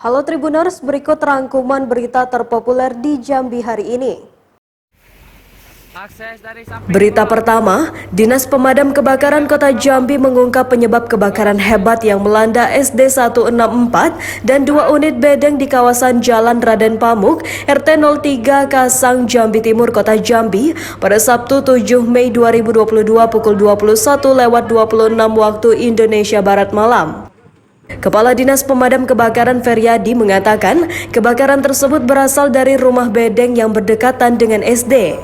Halo Tribuners, berikut rangkuman berita terpopuler di Jambi hari ini. Berita pertama, Dinas Pemadam Kebakaran Kota Jambi mengungkap penyebab kebakaran hebat yang melanda SD 164 dan 2 unit bedeng di kawasan Jalan Raden Pamuk, RT 03 Kasang, Jambi Timur, Kota Jambi pada Sabtu 7 Mei 2022 pukul 21.26 waktu Indonesia Barat malam. Kepala Dinas Pemadam Kebakaran Feryadi mengatakan kebakaran tersebut berasal dari rumah bedeng yang berdekatan dengan SD.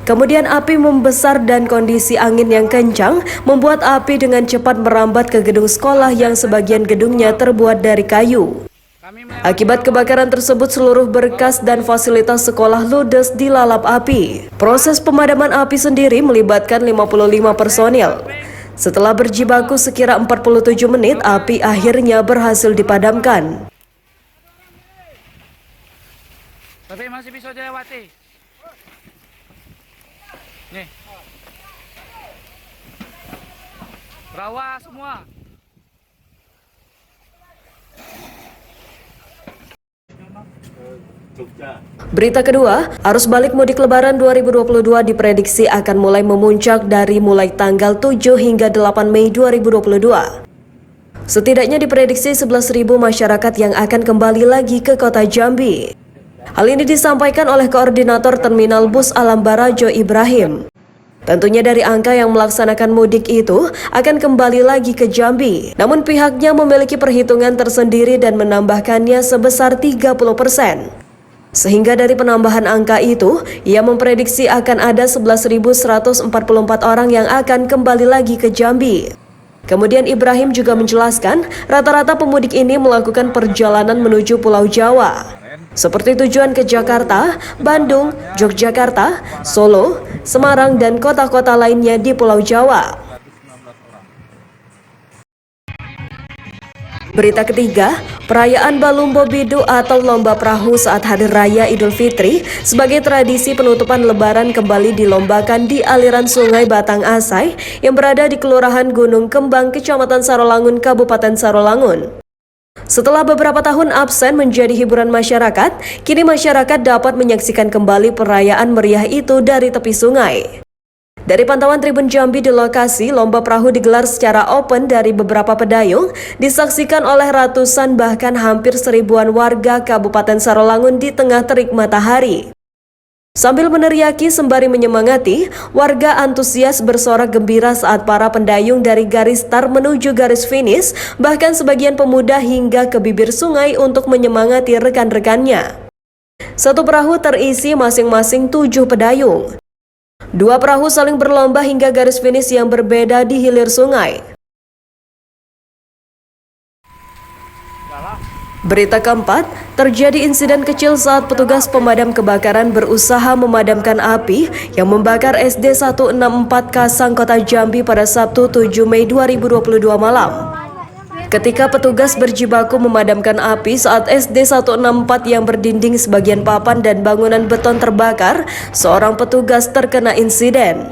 Kemudian api membesar dan kondisi angin yang kencang membuat api dengan cepat merambat ke gedung sekolah yang sebagian gedungnya terbuat dari kayu. Akibat kebakaran tersebut seluruh berkas dan fasilitas sekolah ludes dilalap api. Proses pemadaman api sendiri melibatkan 55 personil. Setelah berjibaku sekira 47 menit, api akhirnya berhasil dipadamkan. Tapi masih bisa dilewati. Nih. Rawa semua. Berita kedua, arus balik mudik lebaran 2022 diprediksi akan mulai memuncak dari mulai tanggal 7 hingga 8 Mei 2022. Setidaknya diprediksi 11.000 masyarakat yang akan kembali lagi ke kota Jambi. Hal ini disampaikan oleh Koordinator Terminal Bus Alam Barajo Ibrahim. Tentunya dari angka yang melaksanakan mudik itu akan kembali lagi ke Jambi. Namun pihaknya memiliki perhitungan tersendiri dan menambahkannya sebesar 30%. Sehingga dari penambahan angka itu, ia memprediksi akan ada 11.144 orang yang akan kembali lagi ke Jambi. Kemudian Ibrahim juga menjelaskan, rata-rata pemudik ini melakukan perjalanan menuju Pulau Jawa, seperti tujuan ke Jakarta, Bandung, Yogyakarta, Solo, Semarang, dan kota-kota lainnya di Pulau Jawa. Berita ketiga, perayaan Balumbo Bidu atau Lomba Perahu saat Hari Raya Idul Fitri sebagai tradisi penutupan Lebaran kembali dilombakan di aliran Sungai Batang Asai yang berada di Kelurahan Gunung Kembang, Kecamatan Sarolangun, Kabupaten Sarolangun. Setelah beberapa tahun absen menjadi hiburan masyarakat, kini masyarakat dapat menyaksikan kembali perayaan meriah itu dari tepi sungai. Dari pantauan Tribun Jambi di lokasi, lomba perahu digelar secara open dari beberapa pedayung, disaksikan oleh ratusan bahkan hampir seribuan warga Kabupaten Sarolangun di tengah terik matahari. Sambil meneriaki sembari menyemangati, warga antusias bersorak gembira saat para pendayung dari garis start menuju garis finish, bahkan sebagian pemuda hingga ke bibir sungai untuk menyemangati rekan-rekannya. Satu perahu terisi masing-masing 7 pedayung. 2 perahu saling berlomba hingga garis finish yang berbeda di hilir sungai. Berita keempat, terjadi insiden kecil saat petugas pemadam kebakaran berusaha memadamkan api yang membakar SD 164 Kasang, Kota Jambi pada Sabtu 7 Mei 2022 malam. Ketika petugas berjibaku memadamkan api saat SD 164 yang berdinding sebagian papan dan bangunan beton terbakar, seorang petugas terkena insiden.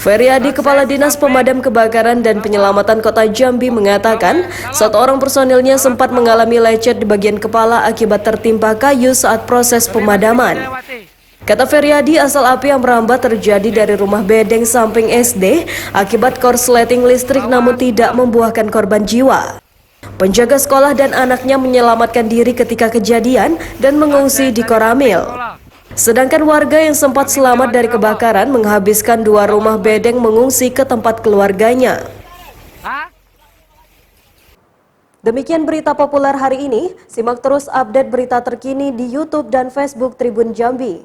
Feryadi, Kepala Dinas Pemadam Kebakaran dan Penyelamatan Kota Jambi mengatakan, satu orang personilnya sempat mengalami lecet di bagian kepala akibat tertimpa kayu saat proses pemadaman. Kata Feryadi, asal api yang merambat terjadi dari rumah bedeng samping SD akibat korsleting listrik namun tidak membuahkan korban jiwa. Penjaga sekolah dan anaknya menyelamatkan diri ketika kejadian dan mengungsi di Koramil. Sedangkan warga yang sempat selamat dari kebakaran menghabiskan 2 rumah bedeng mengungsi ke tempat keluarganya. Demikian berita populer hari ini. Simak terus update berita terkini di YouTube dan Facebook Tribun Jambi.